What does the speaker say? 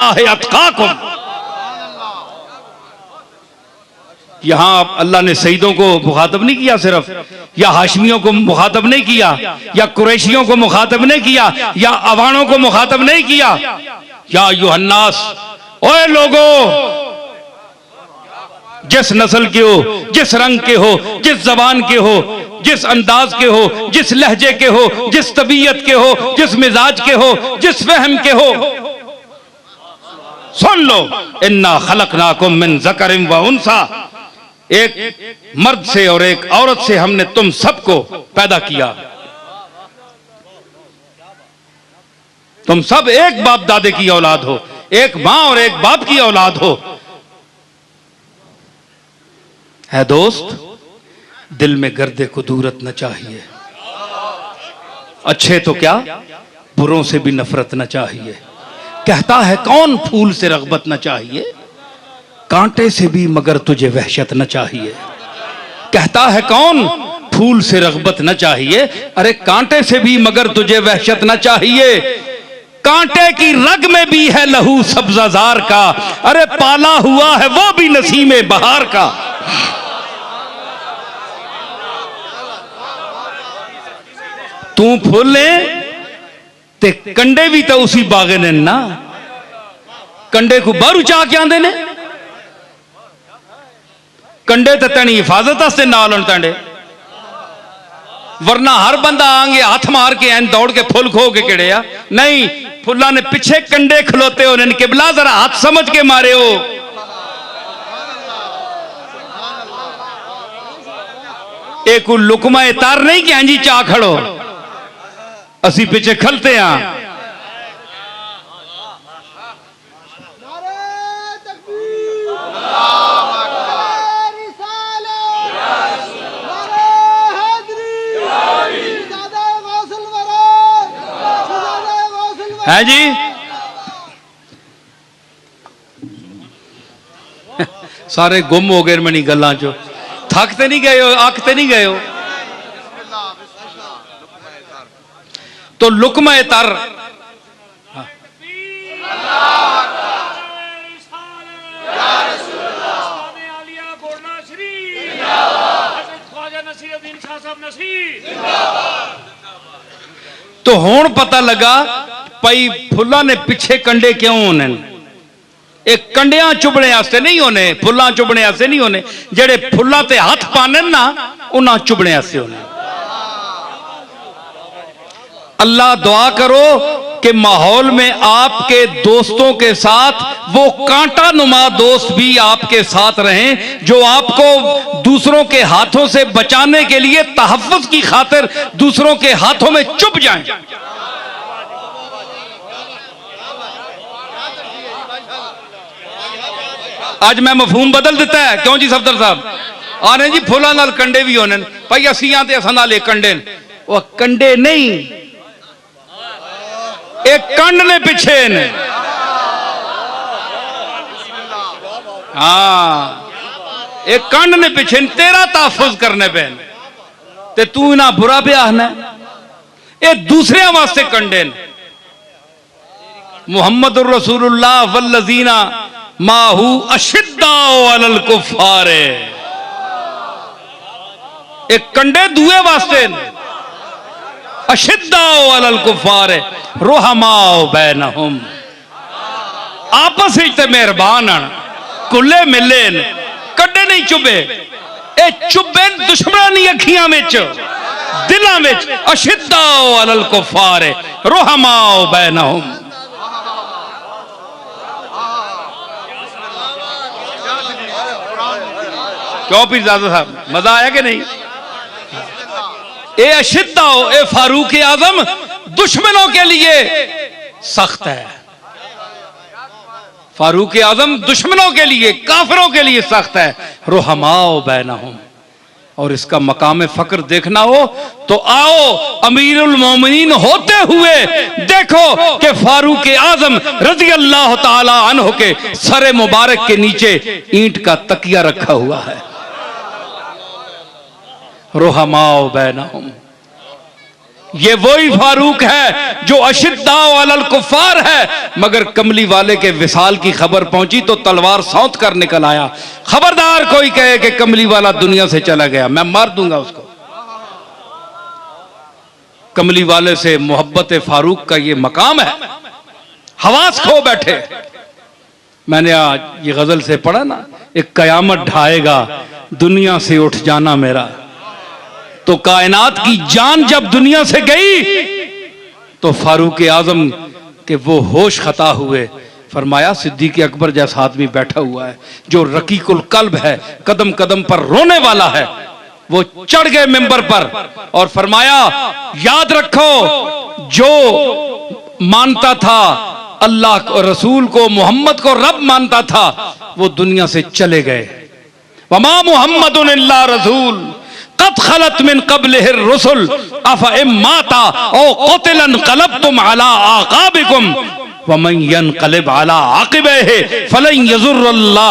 अतकाकुम। यहां अल्लाह ने सईदों को मुखातब नहीं किया सिर्फ, या हाशमियों को मुखातब नहीं किया, या कुरैशियों को मुखातब नहीं किया, या अवानों को मुखातब नहीं किया। या अय्युहन्नास, ओए लोगों, जिस नस्ल के हो, जिस रंग के हो, जिस जबान के हो, जिस अंदाज के हो, जिस लहजे के हो, जिस तबीयत के हो, जिस मिजाज के हो, जिस फहम के हो, सुन लो, इन्ना खलकनाकुम मिन ज़करिन व उन्सा, एक मर्द से और एक औरत से हमने तुम सबको पैदा किया। तुम सब एक बाप दादे की औलाद हो, एक मां और एक बाप की औलाद हो। है दोस्त, दिल में गर्दे कुदूरत न चाहिए, अच्छे तो क्या बुरों से भी नफरत न चाहिए। कहता है कौन फूल से रग़बत न चाहिए, कांटे से भी मगर तुझे वहशत न चाहिए। कहता है कौन फूल से रग़बत न चाहिए, अरे कांटे से भी मगर तुझे वहशत न चाहिए। कांटे की रग में भी है लहू सब्ज़ाज़ार का, अरे पाला हुआ है वो भी नसीमे बहार का। तू फुले ते कंडे भी तो उसी बागे ने ना, कंडे को बारू चाह के आंदे ने, कंडे तो तेनी हिफाजत वास्ते नाल होने तांडे, वरना हर बंदा आंगे हाथ मार के एन दौड़ के फुल खो के केड़े आ। नहीं, फुल्ला ने पीछे कंडे खलोते हो, ने किबला जरा हाथ समझ के मारे हो। एक लुकमा तार नहीं कि जी चाह खड़ो, असी पीछे खलते हैं। है जी, सारे गुम हो गए मनी गल्लां चो, थकते नहीं गए हो, आखते नहीं गए हो। तो लुकमा तर तो हुण पता लगा पई फुल्ला ने पिछे कंडे क्यों होने। एक कंडियां चुभने वास्ते नहीं होने, फुल्लां चुभने वास्ते नहीं होने, जेड़े फुल्लां ते हाथ पाने ना उन्हां चुभने वास्ते होने। अल्लाह दुआ करो कि माहौल में आपके दोस्तों के साथ वो कांटा नुमा दोस्त भी आपके साथ रहें, जो आपको दूसरों के हाथों से बचाने के लिए तहफ़्फ़ुज़ की खातिर दूसरों के हाथों में चुभ जाएं। आज मैं मफहूम बदल देता है, क्यों जी सफदर साहब? आने जी फुलां नाल कंडे भी होने, भाई असियां ते असां नाल कंडे, वो कंडे नहीं, एक कंड ने पिछे ने। हाँ, एक कंड ने पिछे तेरा तहफ़्फ़ुज़ करने पे, ते तू ना बुरा पे आखना, ये दूसरे वास्ते कंडे ने। मुहम्मदुर रसूलुल्लाह वल्लज़ीना माहू अशिद्दाउ अलल कुफ़ार, एक कंडे दुए वास्ते, अशिद्दाउ अलल कुफ़ार रुहमाउ बैनहुम, आपस में मेहरबान हन, कुल्ले मिले, कड्डे नहीं चुभे। ए चुभे दुश्मनां दी अखियां विच, दिलां विच। अशिद्दाउ अलल कुफ़ार रुहमाउ बैनहुम। क्यों पीरजादा साहब, मजा आया कि नहीं? ए अशिद्दा हो, ए फारूक आजम दुश्मनों के लिए सख्त है। फारूक आजम दुश्मनों के लिए, काफिरों के लिए सख्त है। रुहमाओ बैनहुम। और इसका मकाम फक्र देखना हो तो आओ अमीरुल मोमिनीन होते हुए देखो कि फारूक आजम रज़ी अल्लाह ताला अन्हु के सरे मुबारक के नीचे ईंट का तकिया रखा हुआ है। रुहमाओ बैनहुम। ये वही फारूक है जो अशिद्दाउ अलल कुफ्फार है, मगर कमली वाले के विसाल की खबर पहुंची तो तलवार सौंत कर निकल आया। खबरदार कोई कहे कि कमली वाला दुनिया से चला गया, मैं मार दूंगा उसको। कमली वाले से मोहब्बत फारूक का ये मकाम है, हवास खो बैठे। मैंने आज ये गजल से पढ़ा ना, एक कयामत ढाएगा दुनिया से उठ जाना मेरा, तो कायनात की जान जब दुनिया से गई तो फारूक आजम के वो होश खता हुए। फरमाया सिद्दीक अकबर जैसा आदमी बैठा हुआ है जो रकीकुल कल्ब है, कदम कदम पर रोने वाला है, वो चढ़ गए मिंबर पर और फरमाया याद रखो जो मानता था अल्लाह और रसूल को, मोहम्मद को रब मानता था, वो दुनिया से चले गए। वमा मुहम्मदुन इल्ला रसूल कद खलत मिन क़ब्लिहिर रुसुल अफ़ इम माता औ क़ुतिला इनक़लबतुम अला आक़ाबिकुम व मन यनक़लिब अला आक़िबैहि फ़लन यज़ुर्रल्लाह